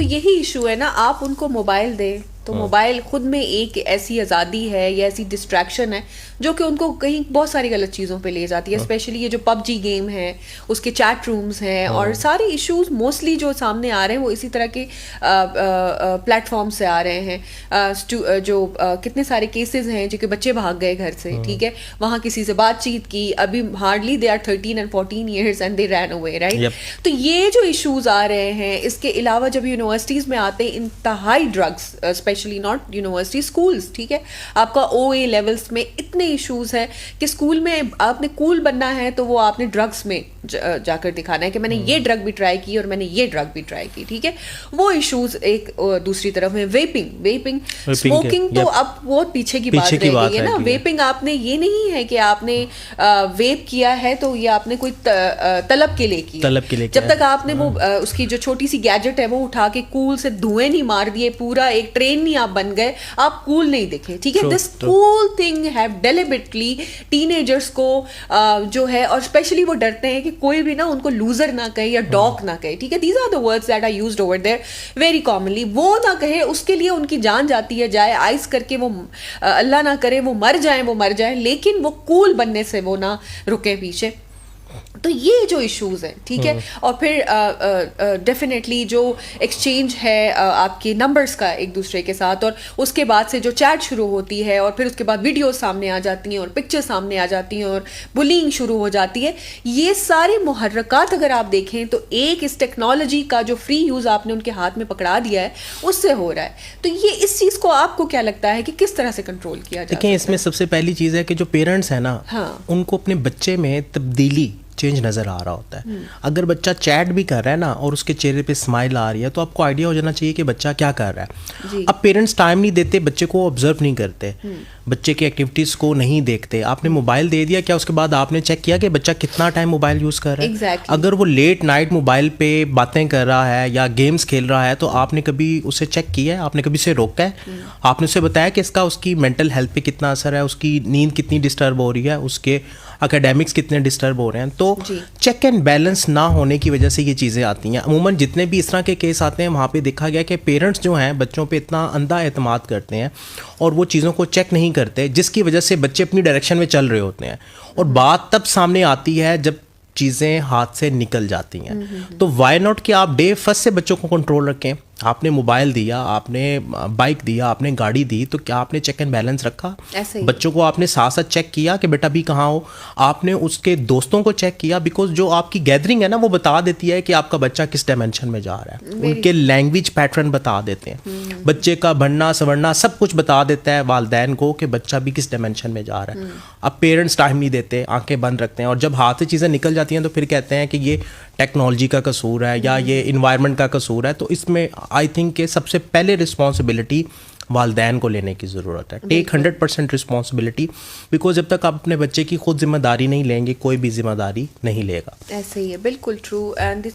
तो यही इशू है ना, आप उनको मोबाइल दें तो मोबाइल खुद में एक ऐसी आज़ादी है या ऐसी डिस्ट्रैक्शन है जो कि उनको कहीं बहुत सारी गलत चीज़ों पे ले जाती है। स्पेशली ये जो पबजी गेम है, उसके चैट रूम्स हैं और सारे इश्यूज मोस्टली जो सामने आ रहे हैं वो इसी तरह के प्लेटफॉर्म से आ रहे हैं। जो कितने सारे केसेस हैं जो कि बच्चे भाग गए घर से, ठीक है, वहाँ किसी से बातचीत की, अभी hardly they are 13 and 14 years and they ran away, right. तो ये जो इशूज आ रहे हैं, इसके अलावा जब यूनिवर्सिटीज़ में आते हैं इंतहाई drugs, specially not university, schools, ठीक है, आपका OA लेवल्स में इतने इश्यूज हैं कि स्कूल में आपने कूल बनना है तो वो आपने ड्रग्स में जाकर दिखाना है कि मैंने ये ड्रग भी ट्राई की और मैंने ये ड्रग भी ट्राई की, ठीक है। वो इश्यूज एक दूसरी तरफ में वेपिंग स्मोकिंग तो अब बहुत पीछे की बात रह गई है ना। वेपिंग आपने ये नहीं है कि आपने वेप किया है तो ये आपने कोई तलब के लिए किया, जब तक आपने वो उसकी जो छोटी सी गैजेट है वो उठा के कूल से धुएं नहीं मार दिए, पूरा एक ट्रेन नहीं आप बन गए, आप कूल नहीं दिखे, ठीक है। This cool thing have deliberately teenagers को जो है, और स्पेशली वो डरते हैं कि कोई भी ना उनको लूजर ना कहे या डॉग ना कहे, ठीक है। These are the words that are used over there very commonly. वो ना कहे, उसके लिए उनकी जान जाती है, जाए आइस करके वो अल्लाह ना करे वो मर जाए, लेकिन वो कूल बनने से वो ना रुके पीछे। तो ये जो इश्यूज हैं, ठीक है। और फिर डेफिनेटली जो एक्सचेंज है आपके नंबर्स का एक दूसरे के साथ, और उसके बाद से जो चैट शुरू होती है और फिर उसके बाद वीडियो सामने आ जाती हैं और पिक्चर सामने आ जाती हैं और बुलिंग शुरू हो जाती है, ये सारे मुहर्रकात अगर आप देखें तो एक इस टेक्नोलॉजी का जो फ्री यूज़ आपने उनके हाथ में पकड़ा दिया है उससे हो रहा है। तो ये इस चीज़ को आपको क्या लगता है कि किस तरह से कंट्रोल किया जाए? देखिए, इसमें सबसे पहली चीज़ है कि जो पेरेंट्स हैं ना, उनको अपने बच्चे में तब्दीली चेंज नज़र आ रहा होता है। अगर बच्चा चैट भी कर रहा है ना और उसके चेहरे पे स्माइल आ रही है तो आपको आइडिया हो जाना चाहिए कि बच्चा क्या कर रहा है। अब पेरेंट्स टाइम नहीं देते, बच्चे को ऑब्जर्व नहीं करते, बच्चे की एक्टिविटीज़ को नहीं देखते। आपने मोबाइल दे दिया, क्या उसके बाद आपने चेक किया कि बच्चा कितना टाइम मोबाइल यूज़ कर रहा है? exactly. अगर वो लेट नाइट मोबाइल पे बातें कर रहा है या गेम्स खेल रहा है तो आपने कभी उसे चेक किया है? आपने कभी उसे रोका है? आपने उसे बताया कि इसका उसकी मेंटल हेल्थ पे कितना असर है, उसकी नींद कितनी डिस्टर्ब हो रही है, उसके एकेडमिक्स कितने डिस्टर्ब हो रहे हैं? तो चेक एंड बैलेंस ना होने की वजह से ये चीज़ें आती हैं। अमूमन जितने भी इस तरह के केस आते हैं वहाँ पे देखा गया कि पेरेंट्स जो हैं बच्चों पे इतना अंधा एतमाद करते हैं और वो चीज़ों को चेक नहीं करते, जिसकी वजह से बच्चे अपनी डायरेक्शन में चल रहे होते हैं और बात तब सामने आती है जब चीज़ें हाथ से निकल जाती हैं। तो वाई नॉट कि आप डे फर्स्ट से बच्चों को कंट्रोल रखें। आपने मोबाइल दिया, आपने बाइक दिया, आपने गाड़ी दी, तो क्या आपने चेक एंड बैलेंस रखा? बच्चों को आपने साथ साथ चेक किया कि बेटा भी कहाँ हो? आपने उसके दोस्तों को चेक किया? बिकॉज जो आपकी गैदरिंग है ना वो बता देती है कि आपका बच्चा किस डायमेंशन में जा रहा है। उनके लैंग्वेज पैटर्न बता देते हैं, बच्चे का बढ़ना संवरना सब कुछ बता देता है वालिदैन को कि बच्चा भी किस डायमेंशन में जा रहा है। अब पेरेंट्स टाइम नहीं देते, आंखें बंद रखते हैं और जब हाथ से चीज़ें निकल जाती हैं तो फिर कहते हैं कि ये टेक्नोलॉजी का कसूर है या ये इन्वायरमेंट का कसूर है। तो इसमें आई थिंक कि सबसे पहले रिस्पॉन्सिबिलिटी वालिदैन को लेने की ज़रूरत है। टेक 100% रिस्पॉन्सिबिलिटी, बिकॉज जब तक आप अपने बच्चे की खुद जिम्मेदारी नहीं लेंगे कोई भी जिम्मेदारी नहीं लेगा। ऐसे ही है, बिल्कुल ट्रू। एंड